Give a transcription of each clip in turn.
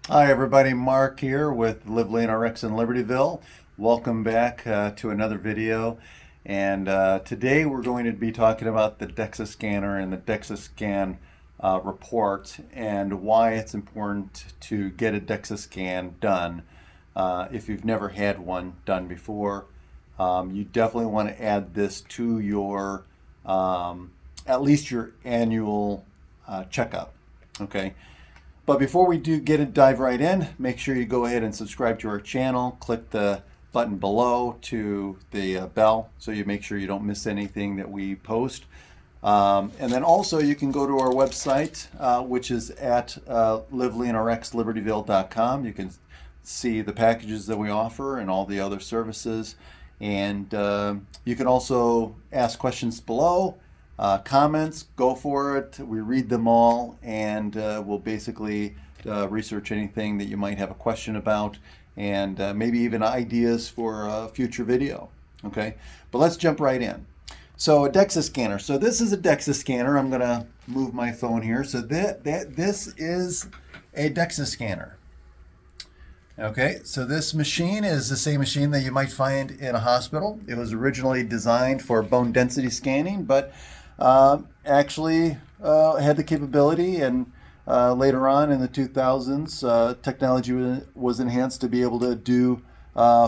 Hi everybody, Mark here with Live Lean RX in Libertyville. Welcome back to another video. And today we're going to be talking about the DEXA scanner and the DEXA scan report and why it's important to get a DEXA scan done. If you've never had one done before, you definitely want to add this to your at least your annual checkup. Okay. But before we do dive right in, make sure you go ahead and subscribe to our channel. Click the button below to the bell so you make sure you don't miss anything that we post. And then also you can go to our website, which is at liveleanrxlibertyville.com. You can see the packages that we offer and all the other services. And you can also ask questions below. Comments, go for it. We read them all, and we'll basically research anything that you might have a question about, and maybe even ideas for a future video. Okay, but let's jump right in. So a DEXA scanner. So this is a DEXA scanner. I'm gonna move my phone here. So this is a DEXA scanner. Okay, so this machine is the same machine that you might find in a hospital. It was originally designed for bone density scanning, but actually had the capability, and later on in the 2000s, technology was enhanced to be able to do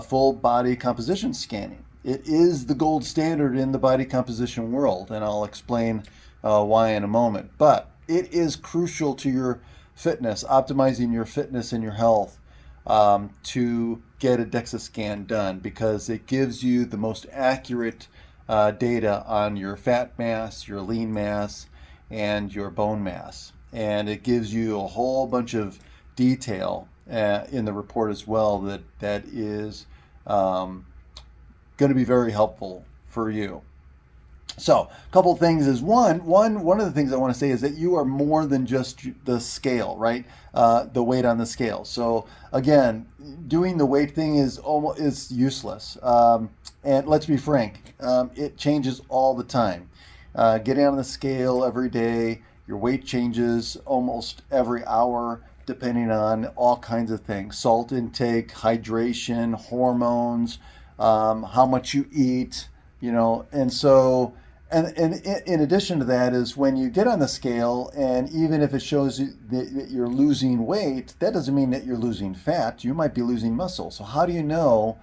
full body composition scanning. It is the gold standard in the body composition world, and I'll explain why in a moment. But it is crucial to your fitness, optimizing your fitness and your health, to get a DEXA scan done, because it gives you the most accurate data on your fat mass, your lean mass, and your bone mass. And it gives you a whole bunch of detail in the report as well that is going to be very helpful for you. So, a couple of things is one of the things I want to say is that you are more than just the scale, right? The weight on the scale. So again, doing the weight thing is useless. And let's be frank, it changes all the time. Getting on the scale every day, your weight changes almost every hour, depending on all kinds of things: salt intake, hydration, hormones, how much you eat, and so. And in addition to that is when you get on the scale, and even if it shows you that you're losing weight, that doesn't mean that you're losing fat. You might be losing muscle. So how do you know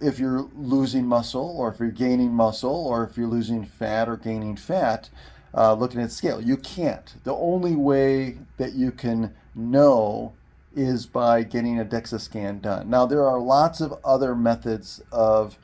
if you're losing muscle, or if you're gaining muscle, or if you're losing fat or gaining fat, looking at the scale? You can't. The only way that you can know is by getting a DEXA scan done. Now, there are lots of other methods of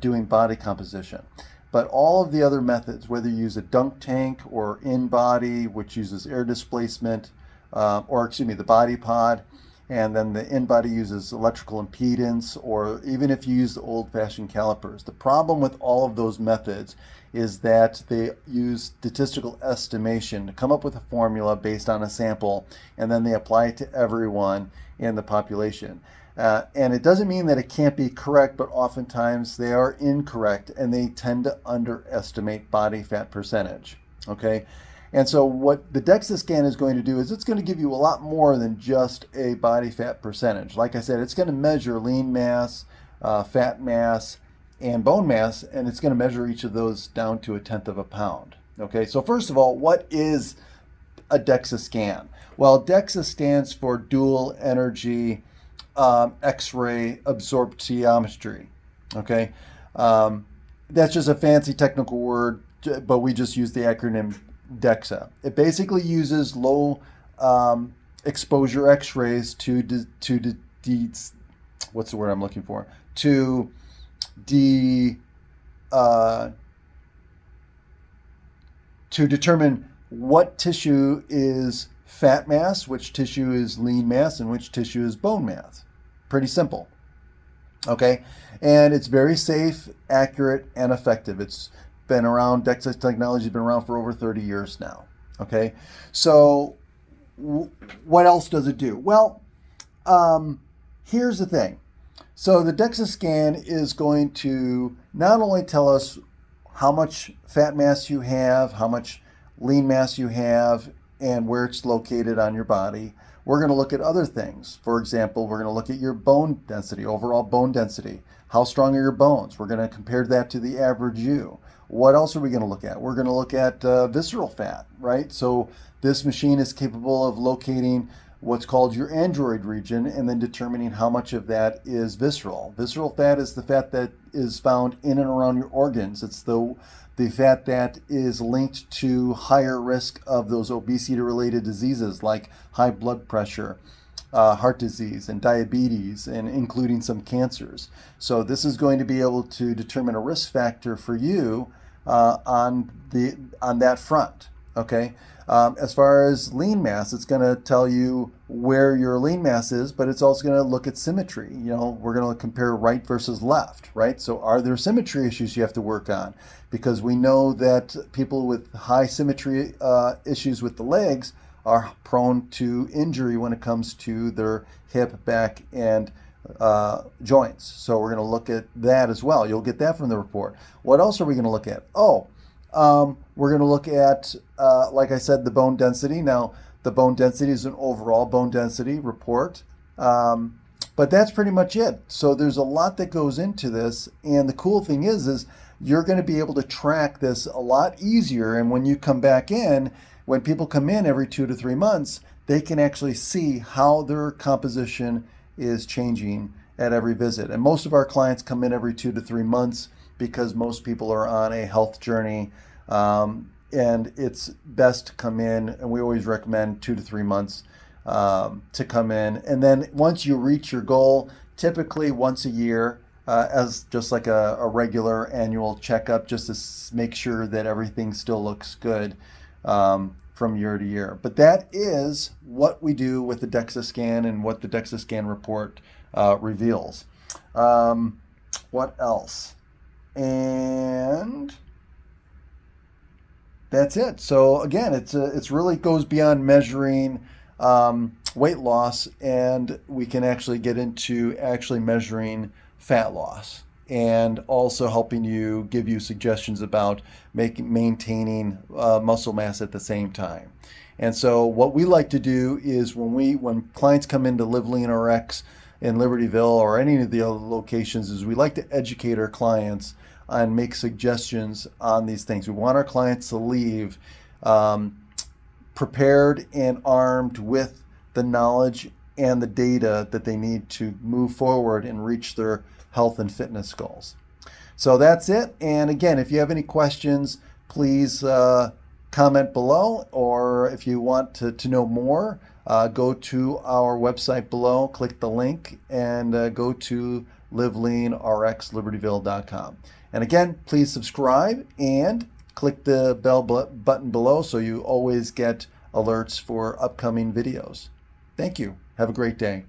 doing body composition. But all of the other methods, whether you use a dunk tank or in-body, which uses air displacement, the body pod, and then the in-body uses electrical impedance, or even if you use the old-fashioned calipers. The problem with all of those methods is that they use statistical estimation to come up with a formula based on a sample, and then they apply it to everyone in the population. And it doesn't mean that it can't be correct, but oftentimes they are incorrect, and they tend to underestimate body fat percentage. Okay? And so what the DEXA scan is going to do is it's going to give you a lot more than just a body fat percentage. Like I said, it's going to measure lean mass, fat mass, and bone mass, and it's going to measure each of those down to 1/10 of a pound. Okay, so first of all, what is a DEXA scan? Well, DEXA stands for dual energy X-ray absorptiometry. Okay, that's just a fancy technical word, but we just use the acronym DEXA. It basically uses low exposure X-rays what's the word I'm looking for? Uh, to determine what tissue is fat mass, which tissue is lean mass, and which tissue is bone mass. Pretty simple. Okay, and it's very safe, accurate, and effective. It's been around. DEXA technology has been around for over 30 years now. Okay, so what else does it do? Well, here's the thing. So the DEXA scan is going to not only tell us how much fat mass you have, how much lean mass you have, and where it's located on your body, we're going to look at other things. For example, we're going to look at your bone density, overall bone density. How strong are your bones? We're going to compare that to the average you. What else are we going to look at? We're going to look at visceral fat, right? So this machine is capable of locating what's called your android region and then determining how much of that is visceral. Visceral fat is the fat that is found in and around your organs. It's the fat that is linked to higher risk of those obesity-related diseases like high blood pressure, heart disease, and diabetes, and including some cancers. So this is going to be able to determine a risk factor for you on that front. Okay. As far as lean mass, it's going to tell you where your lean mass is, but it's also going to look at symmetry. You know, we're going to compare right versus left, right? So are there symmetry issues you have to work on? Because we know that people with high symmetry issues with the legs are prone to injury when it comes to their hip, back, and joints. So we're going to look at that as well. You'll get that from the report. What else are we going to look at? We're going to look at, like I said, the bone density. Now, the bone density is an overall bone density report, but that's pretty much it. So there's a lot that goes into this, and the cool thing is you're going to be able to track this a lot easier. And when you come back in, when people come in every 2 to 3 months, they can actually see how their composition is changing at every visit. And most of our clients come in every 2 to 3 months because most people are on a health journey, and it's best to come in, and we always recommend 2 to 3 months to come in. And then once you reach your goal, typically once a year, as just like a regular annual checkup, just to make sure that everything still looks good from year to year. But that is what we do with the DEXA scan and what the DEXA scan report reveals. What else? And that's it. So again, it's really goes beyond measuring weight loss, and we can actually get into actually measuring fat loss, and also helping you, give you suggestions about maintaining muscle mass at the same time. And so what we like to do is when clients come into Live Lean RX in Libertyville or any of the other locations, is we like to educate our clients and make suggestions on these things. We want our clients to leave prepared and armed with the knowledge and the data that they need to move forward and reach their health and fitness goals. So that's it. And again, if you have any questions, please comment below, or if you want to know more, go to our website below, click the link, and go to liveleanrxlibertyville.com. And again, please subscribe and click the bell button below so you always get alerts for upcoming videos. Thank you. Have a great day.